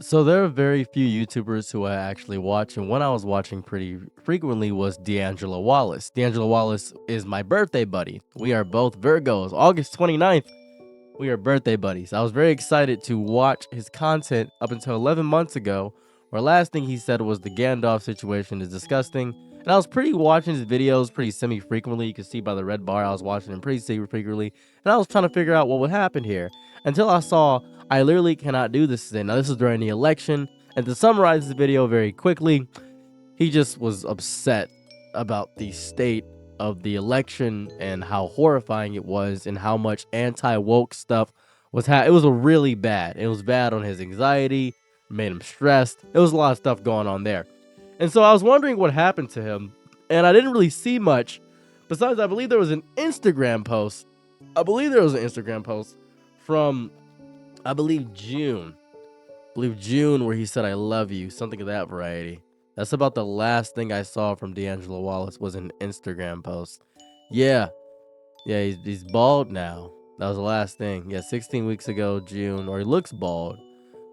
So there are very few YouTubers who I actually watch, and one I was watching pretty frequently was D'Angelo Wallace. D'Angelo Wallace is my birthday buddy. We are both Virgos. August 29th, we are birthday buddies. I was very excited to watch his content up until 11 months ago, where last thing he said was the Gandalf situation is disgusting. And I was pretty watching his videos pretty semi-frequently. You can see by the red bar I was watching him pretty frequently. And I was trying to figure out what would happen here. Until I saw I literally cannot do this today. Now this is during the election. And to summarize this video very quickly, he just was upset about the state of the election and how horrifying it was and how much anti-woke stuff was it was a really bad. It was bad on his anxiety, made him stressed. It was a lot of stuff going on there. And so I was wondering what happened to him, and I didn't really see much. Besides, I believe there was an Instagram post. I believe there was an Instagram post from I believe June. June where he said I love you, something of that variety. That's about the last thing I saw from D'Angelo Wallace was an Instagram post. Yeah, yeah, he's bald now. That was the last thing. Yeah, 16 weeks ago, June, or he looks bald,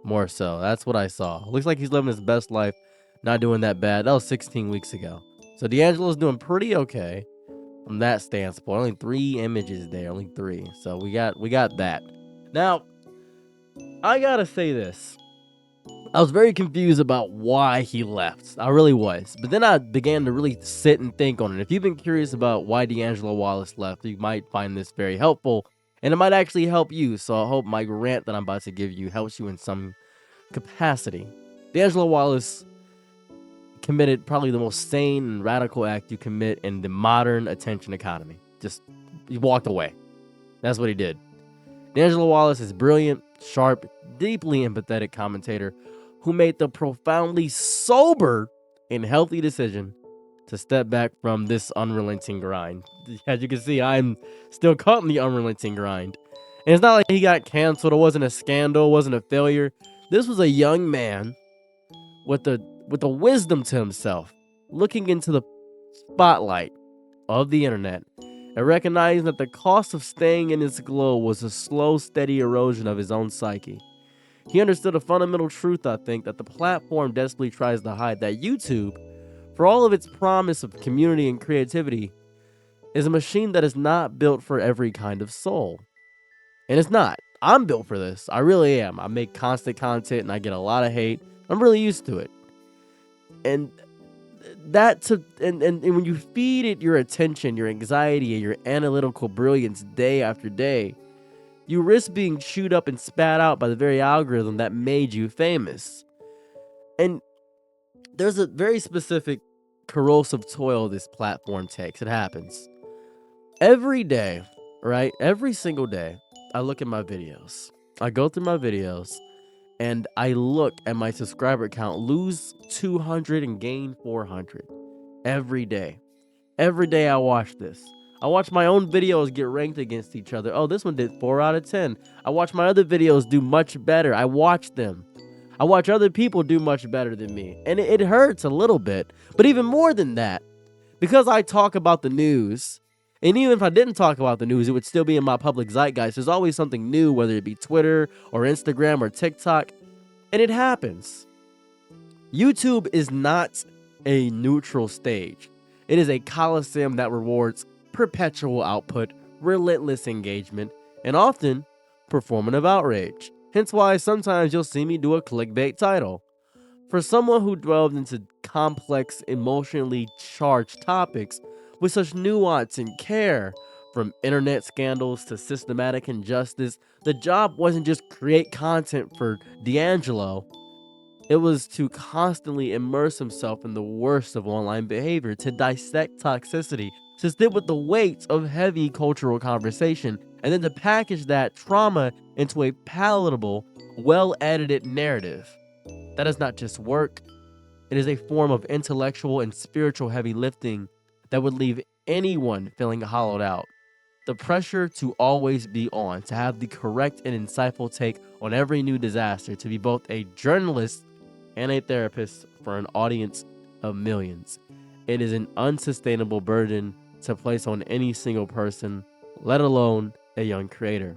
more so. That's what I saw. Looks like he's living his best life, not doing that bad. That was 16 weeks ago. So D'Angelo's doing pretty okay from that standpoint. Only 3 images there, only 3. So we got that. Now, I gotta say this. I was very confused about why he left. I really was. But then I began to really sit and think on it. If you've been curious about why D'Angelo Wallace left, you might find this very helpful. And it might actually help you. So I hope my rant that I'm about to give you helps you in some capacity. D'Angelo Wallace committed probably the most sane and radical act you commit in the modern attention economy. Just, he walked away. That's what he did. D'Angelo Wallace is brilliant, sharp, deeply empathetic commentator who made the profoundly sober and healthy decision to step back from this unrelenting grind. As you can see, I'm still caught in the unrelenting grind. And it's not like he got canceled, it wasn't a scandal, it wasn't a failure. This was a young man with a wisdom to himself, looking into the spotlight of the internet and recognizing that the cost of staying in its glow was a slow, steady erosion of his own psyche. He understood a fundamental truth, I think, that the platform desperately tries to hide, that YouTube, for all of its promise of community and creativity, is a machine that is not built for every kind of soul. And it's not. I'm built for this. I really am. I make constant content and I get a lot of hate. I'm really used to it. And and when you feed it your attention, your anxiety, and your analytical brilliance day after day, you risk being chewed up and spat out by the very algorithm that made you famous. And there's a very specific corrosive toil this platform takes. It happens every day, right? Every single day, I look at my videos. I go through my videos and I look at my subscriber count lose 200 and gain 400 every day. Every day I watch this. I watch my own videos get ranked against each other. Oh, this one did 4 out of 10. I watch my other videos do much better. I watch them. I watch other people do much better than me. And it hurts a little bit. But even more than that, because I talk about the news, and even if I didn't talk about the news, it would still be in my public zeitgeist. There's always something new, whether it be Twitter or Instagram or TikTok. And it happens. YouTube is not a neutral stage. It is a coliseum that rewards perpetual output, relentless engagement, and often performative outrage. Hence why sometimes you'll see me do a clickbait title. For someone who delved into complex, emotionally charged topics with such nuance and care, from internet scandals to systematic injustice, the job wasn't just create content for D'Angelo. It was to constantly immerse himself in the worst of online behavior, to dissect toxicity, to sit with the weight of heavy cultural conversation, and then to package that trauma into a palatable, well edited narrative. That is not just work, it is a form of intellectual and spiritual heavy lifting that would leave anyone feeling hollowed out. The pressure to always be on, to have the correct and insightful take on every new disaster, to be both a journalist and a therapist for an audience of millions. It is an unsustainable burden to place on any single person, let alone a young creator.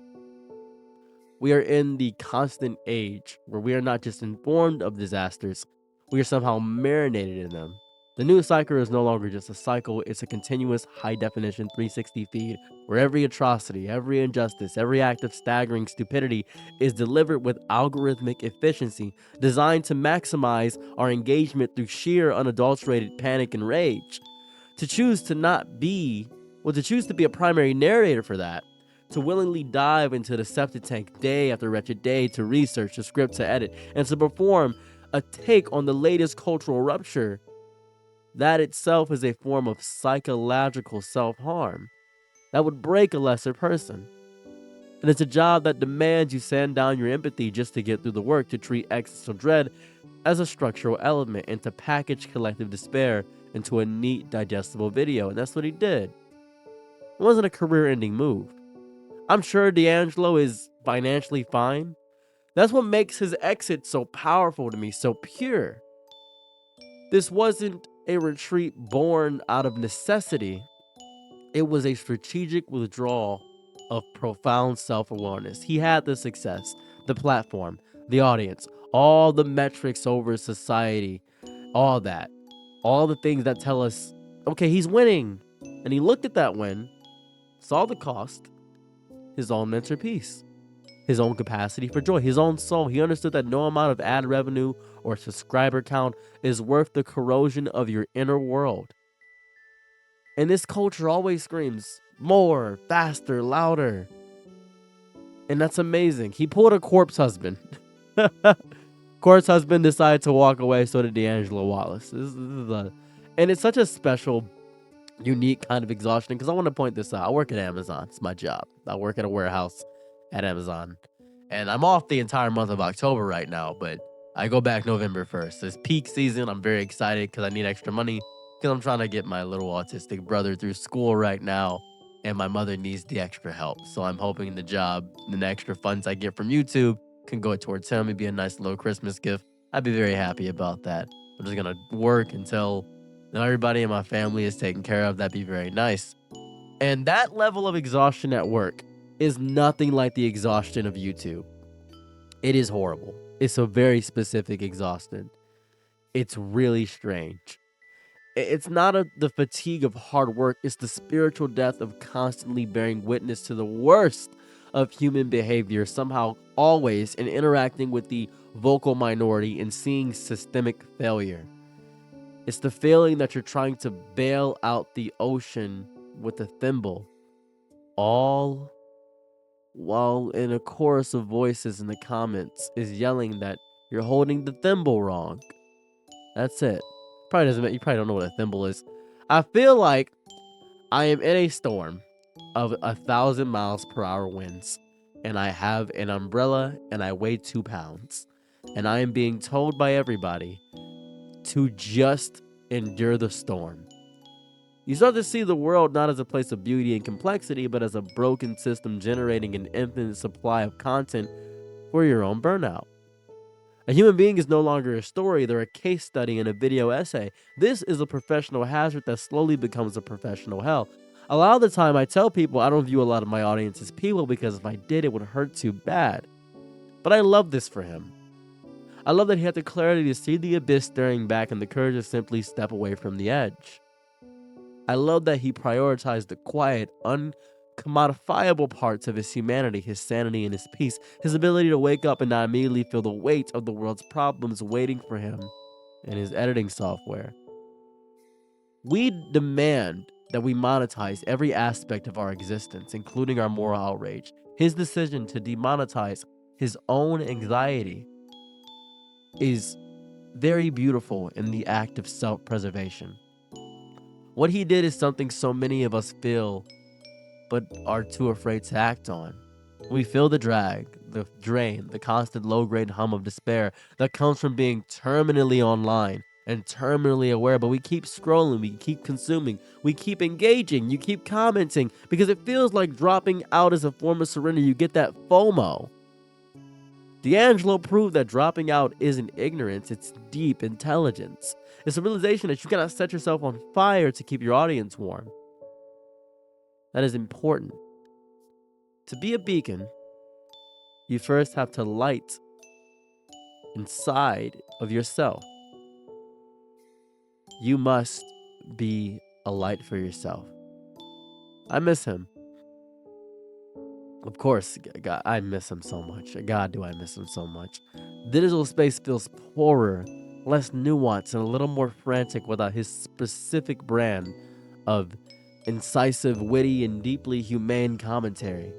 We are in the constant age where we are not just informed of disasters, we are somehow marinated in them. The news cycle is no longer just a cycle, it's a continuous high definition 360 feed where every atrocity, every injustice, every act of staggering stupidity is delivered with algorithmic efficiency designed to maximize our engagement through sheer unadulterated panic and rage. To choose to not be, well, to choose to be a primary narrator for that, to willingly dive into the septic tank day after wretched day to research, to script, to edit, and to perform a take on the latest cultural rupture, that itself is a form of psychological self-harm that would break a lesser person. And it's a job that demands you sand down your empathy just to get through the work, to treat existential dread as a structural element, and to package collective despair into a neat, digestible video. And that's what he did. It wasn't a career-ending move. I'm sure D'Angelo is financially fine. That's what makes his exit so powerful to me, so pure. This wasn't a retreat born out of necessity. It was a strategic withdrawal of profound self-awareness. He had the success, the platform, the audience, all the metrics over society, all that. All the things that tell us, okay, he's winning. And he looked at that win, saw the cost, his own mental peace, his own capacity for joy, his own soul. He understood that no amount of ad revenue or subscriber count is worth the corrosion of your inner world. And this culture always screams more, faster, louder. And that's amazing. He pulled a corpse husband. Corpse husband decided to walk away, so did D'Angelo Wallace. And it's such a special, unique kind of exhaustion, because I want to point this out. I work at Amazon. It's my job. I work at a warehouse at Amazon. And I'm off the entire month of October right now, but I go back November 1st. It's peak season. I'm very excited because I need extra money, because I'm trying to get my little autistic brother through school right now, and my mother needs the extra help. So I'm hoping the job and the extra funds I get from YouTube can go towards him. It'd be a nice little Christmas gift. I'd be very happy about that. I'm just going to work until everybody in my family is taken care of. That'd be very nice. And that level of exhaustion at work is nothing like the exhaustion of YouTube. It is horrible. It's a very specific exhaustion. It's really strange. It's not the fatigue of hard work. It's the spiritual death of constantly bearing witness to the worst of human behavior, somehow always, and interacting with the vocal minority and seeing systemic failure. It's the feeling that you're trying to bail out the ocean with a thimble, all while in a chorus of voices in the comments is yelling that you're holding the thimble wrong. That's it. Probably doesn't. You probably don't know what a thimble is. I feel like I am in a storm of 1,000 miles per hour winds, and I have an umbrella, and I weigh 2 pounds, and I am being told by everybody to just endure the storm. You start to see the world not as a place of beauty and complexity, but as a broken system generating an infinite supply of content for your own burnout. A human being is no longer a story, they're a case study and a video essay. This is a professional hazard that slowly becomes a professional hell. A lot of the time I tell people I don't view a lot of my audience as people, because if I did, it would hurt too bad. But I love this for him. I love that he had the clarity to see the abyss staring back and the courage to simply step away from the edge. I love that he prioritized the quiet, uncommodifiable parts of his humanity, his sanity and his peace, his ability to wake up and not immediately feel the weight of the world's problems waiting for him in his editing software. We demand that we monetize every aspect of our existence, including our moral outrage. His decision to demonetize his own anxiety is very beautiful in the act of self-preservation. What he did is something so many of us feel, but are too afraid to act on. We feel the drag, the drain, the constant low-grade hum of despair that comes from being terminally online and terminally aware, but we keep scrolling, we keep consuming, we keep engaging, you keep commenting, because it feels like dropping out is a form of surrender. You get that FOMO. D'Angelo proved that dropping out isn't ignorance, it's deep intelligence. It's a realization that you cannot set yourself on fire to keep your audience warm. That is important. To be a beacon, You first have to light inside of yourself. You must be a light for yourself. I miss him. Of course, God, I miss him so much. God, do I miss him so much. Digital space feels poorer, less nuanced, and a little more frantic without his specific brand of incisive, witty, and deeply humane commentary.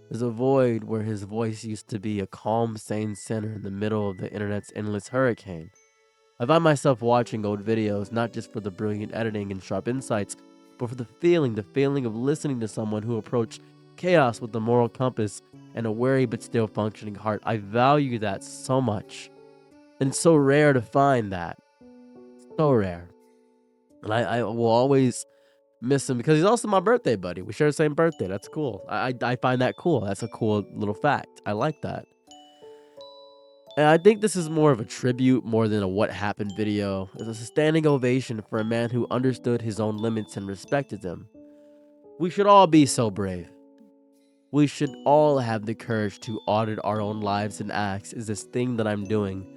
There's a void where his voice used to be a calm, sane center in the middle of the internet's endless hurricane. I find myself watching old videos not just for the brilliant editing and sharp insights, but for the feeling of listening to someone who approached chaos with a moral compass and a wary but still functioning heart. I value that so much. And it's so rare to find that. So rare. And I will always miss him because he's also my birthday buddy. We share the same birthday. That's cool. I find that cool. That's a cool little fact. I like that. And I think this is more of a tribute more than a what happened video. It's a standing ovation for a man who understood his own limits and respected them. We should all be so brave. We should all have the courage to audit our own lives and acts. Is this thing that I'm doing,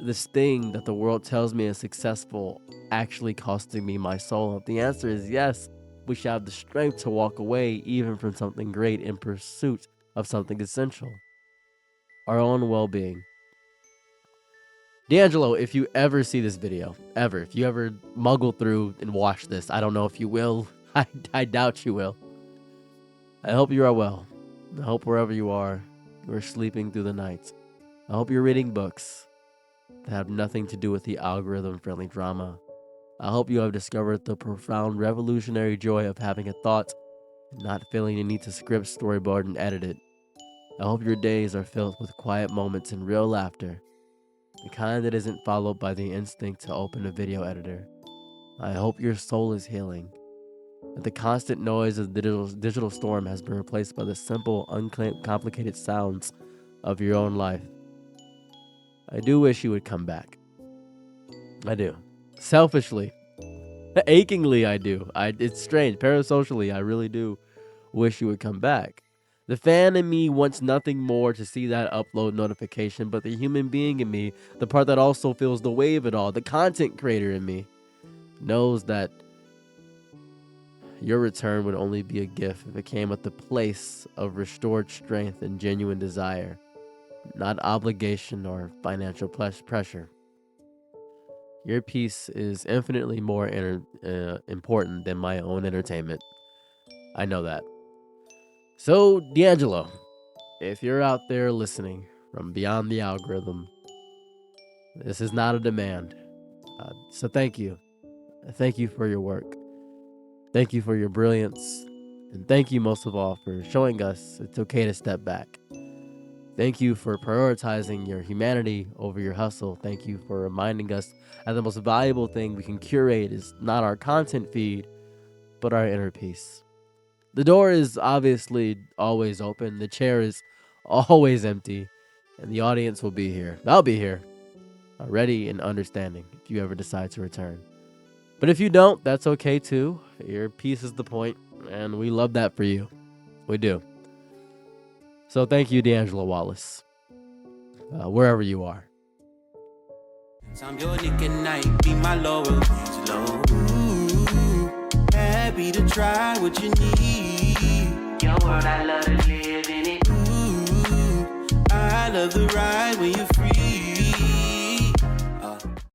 this thing that the world tells me is successful, actually costing me my soul? If the answer is yes, we should have the strength to walk away even from something great in pursuit of something essential, our own well-being. D'Angelo, if you ever see this video, if you ever muggle through and watch this, I don't know if you will. I doubt you will. I hope you are well. I hope wherever you are sleeping through the night. I hope you're reading books that have nothing to do with the algorithm-friendly drama. I hope you have discovered the profound revolutionary joy of having a thought and not feeling the need to script, storyboard, and edit it. I hope your days are filled with quiet moments and real laughter, the kind that isn't followed by the instinct to open a video editor. I hope your soul is healing, that the constant noise of the digital storm has been replaced by the simple, uncomplicated sounds of your own life. I do wish you would come back. I do. Selfishly. Achingly, I do. It's strange. Parasocially, I really do wish you would come back. The fan in me wants nothing more to see that upload notification, but the human being in me, the part that also feels the weight of it all, the content creator in me, knows that your return would only be a gift if it came at the place of restored strength and genuine desire, not obligation or financial pressure. Your peace is infinitely more important than my own entertainment. I know that. So, D'Angelo, if you're out there listening from beyond the algorithm, this is not a demand. So thank you. Thank you for your work. Thank you for your brilliance. And thank you most of all for showing us it's okay to step back. Thank you for prioritizing your humanity over your hustle. Thank you for reminding us that the most valuable thing we can curate is not our content feed, but our inner peace. The door is obviously always open. The chair is always empty. And the audience will be here. I'll be here, ready and understanding if you ever decide to return. But if you don't, that's okay too. Your peace is the point, and we love that for you. We do. So thank you, D'Angelo Wallace, wherever you are. I'm your Nick and night, be my Laurel. Happy to try what you need. Your world, I love to live in it. I love the ride when you're free.